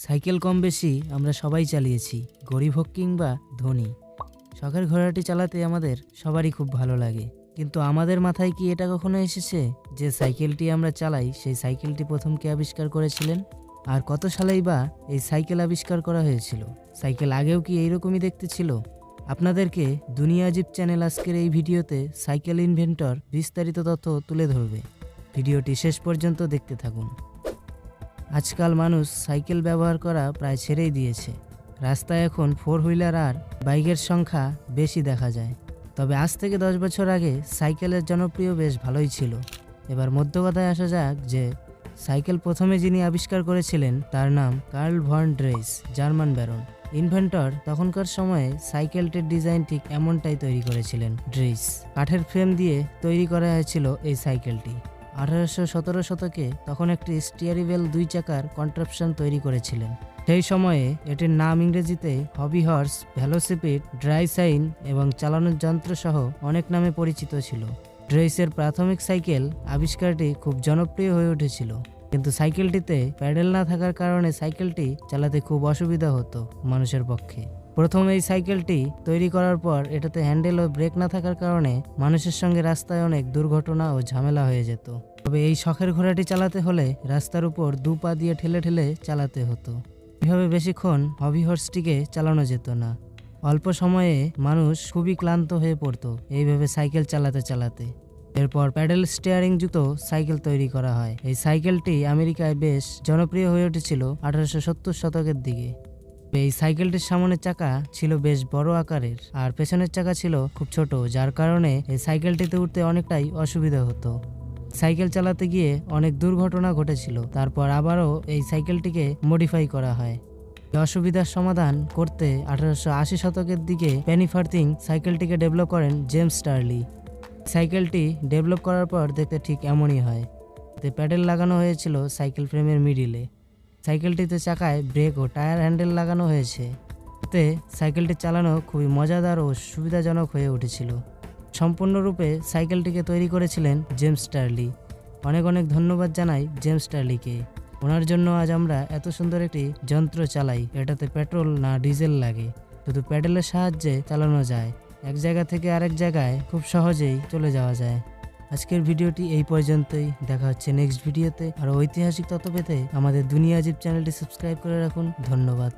Cycle কম বেশি আমরা সবাই চালিয়েছি, গরিব হোক কিংবা ধনী। শখের ঘোড়াটি চালাতে আমাদের সবারই খুব ভালো লাগে, কিন্তু আমাদের মাথায় কি এটা কখনো এসেছে যে সাইকেলটি আমরা চালাই সেই সাইকেলটি প্রথম কে আবিষ্কার করেছিলেন? আর কত সালেই বা এই সাইকেল আবিষ্কার করা হয়েছিল? সাইকেল আগেও কি এইরকমই দেখতে ছিল? আপনাদেরকে দুনিয়া জিপ চ্যানেল আজকের এই ভিডিওতে সাইকেল ইনভেন্টর বিস্তারিত তথ্য তুলে ধরবে। ভিডিওটি শেষ পর্যন্ত দেখতে থাকুন। আজকাল মানুষ সাইকেল ব্যবহার করা প্রায় ছেড়েই দিয়েছে। রাস্তায় এখন ফোর হুইলার আর বাইকের সংখ্যা বেশি দেখা যায়। তবে আজ থেকে 10 বছর আগে সাইকেলের জনপ্রিয় বেশ ভালোই ছিল। এবার মধ্যকথায় আসা যাক যে সাইকেল প্রথমে যিনি আবিষ্কার করেছিলেন তার নাম Karl von Drais, German baron. Inventor তখনকার সময়ে সাইকেলটির ডিজাইন ঠিক এমনটাই তৈরি করেছিলেন ড্রেইস। কাঠের ফ্রেম দিয়ে তৈরি করা হয়েছিল এই সাইকেলটি। 1817 শতকে তখন একটি স্টিয়ারিবেল 2 চাকার কন্ট্রাপশন তৈরি করেছিলেন। সেই সময়ে এটির নাম ইংরেজিতে হবি হর্স, ভেলোসিপিড, ড্রাই সাইন এবং চালানোর যন্ত্র সহ অনেক নামে পরিচিত ছিল। ড্রেইসের প্রাথমিক সাইকেল আবিষ্কারটি খুব জনপ্রিয় হয়ে উঠেছিল, কিন্তু সাইকেলটিতে প্যাডেল না থাকার কারণে সাইকেলটি চালাতে খুব অসুবিধা হতো মানুষের পক্ষে। প্রথম এই সাইকেলটি তৈরি করার পর এটাতে হ্যান্ডেল ও ব্রেক না থাকার কারণে মানুষের সঙ্গে রাস্তায় অনেক দুর্ঘটনা ও ঝামেলা হয়ে যেত। তবে এই শখের ঘোড়াটি চালাতে হলে রাস্তার উপর 2 পা দিয়ে ঠেলে ঠেলে চালাতে হতো। এভাবে বেশিক্ষণ হবি হর্সটিকে চালানো যেত না। অল্প সময়ে মানুষ খুবই ক্লান্ত হয়ে পড়তো এইভাবে সাইকেল চালাতে চালাতে। এরপর প্যাডেল স্টিয়ারিং যুক্ত সাইকেল তৈরি করা হয়। এই সাইকেলটি আমেরিকায় বেশ জনপ্রিয় হয়ে উঠেছিল 1870 শতকের দিকে। এই সাইকেলটির সামনের চাকা ছিল বেশ বড় আকারের আর পেছনের চাকা ছিল খুব ছোট, যার কারণে এই সাইকেলটিতে উঠতে অনেকটাই অসুবিধা হতো। সাইকেল চালাতে গিয়ে অনেক দুর্ঘটনা ঘটেছিল। তারপর আবারও এই সাইকেলটিকে মডিফাই করা হয়। এই অসুবিধার সমাধান করতে 1880 শতকের দিকে পেনিফার্থিং সাইকেলটিকে ডেভেলপ করেন জেমস স্টার্লি। সাইকেলটি ডেভেলপ করার পর দেখতে ঠিক এমনই হয়। এতে প্যাডেল লাগানো হয়েছিল সাইকেল ফ্রেমের মিডিলে। সাইকেলটিতে চাকায় ব্রেক ও টায়ার হ্যান্ডেল লাগানো হয়েছে। এতে সাইকেলটি চালানো খুবই মজাদার ও সুবিধাজনক হয়ে উঠেছিল। সম্পূর্ণরূপে সাইকেলটিকে তৈরি করেছিলেন জেমস স্টার্লি। অনেক অনেক ধন্যবাদ জানাই জেমস স্টার্লিকে। ওনার জন্য আজ আমরা এত সুন্দর একটি যন্ত্র চালাই। এটাতে পেট্রোল না ডিজেল লাগে, শুধু প্যাডেলের সাহায্যে চালানো যায়। এক জায়গা থেকে আরেক জায়গায় খুব সহজেই চলে যাওয়া যায়। আজকের ভিডিওটি এই পর্যন্তই। দেখা হচ্ছে নেক্সট ভিডিওতে। আর ঐতিহাসিক তথ্য পেতে আমাদের দুনিয়া জিপ চ্যানেলটি সাবস্ক্রাইব করে রাখুন। ধন্যবাদ।